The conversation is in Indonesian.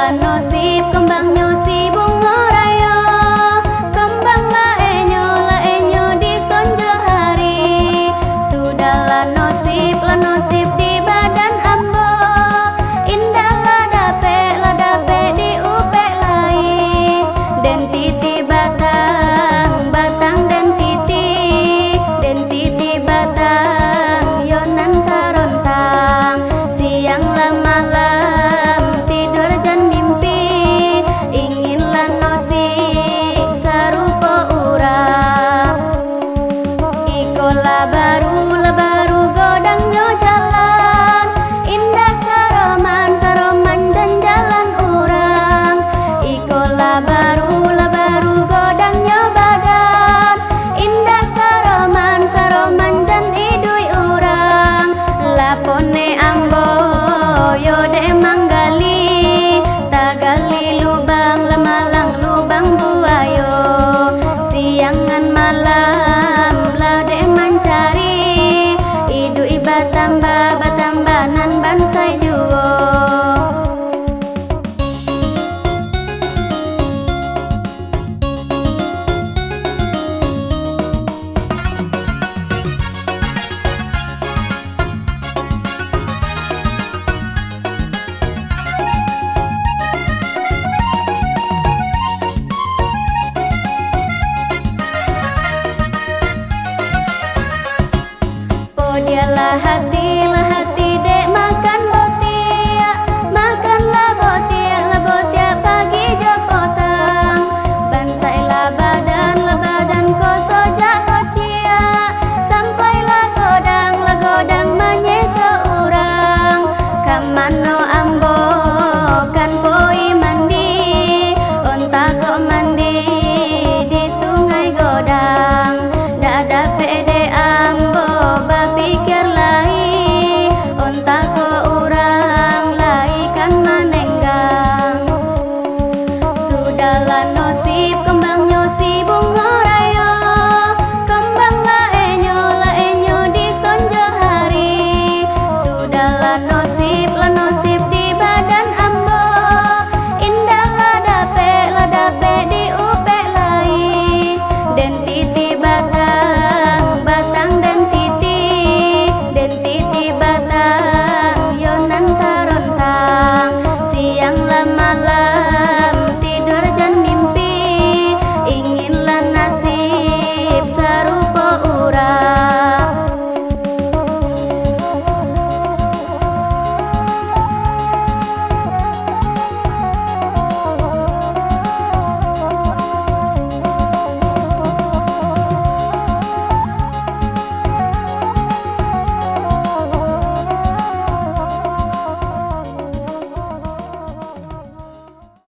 Nosip kembangnya si bunga raya, kembang laenyo di sonjo hari. Sudahlah nasib di badan ambo, indah ladape di upek lai. Den titi batang den titi batang yonan tarontang. Siang lah malam tidur jan mimpi, inginlah nosip sarupa urang. Ikola baru godangnya jalan, indah saroman dan jalan urang. Ikola baru godangnya badan, indah saroman dan idui urang. Lapone ambo yode manggali, tagali lubang lemalang lubang buayo. Siangan malam lade mancari, idui batambanan bansai juwo. Dialah hati dek makan botia, makanlah botia pagi jopotang. Bansailah badan kosojak kocia, sampailah godang menyeso urang. Kamano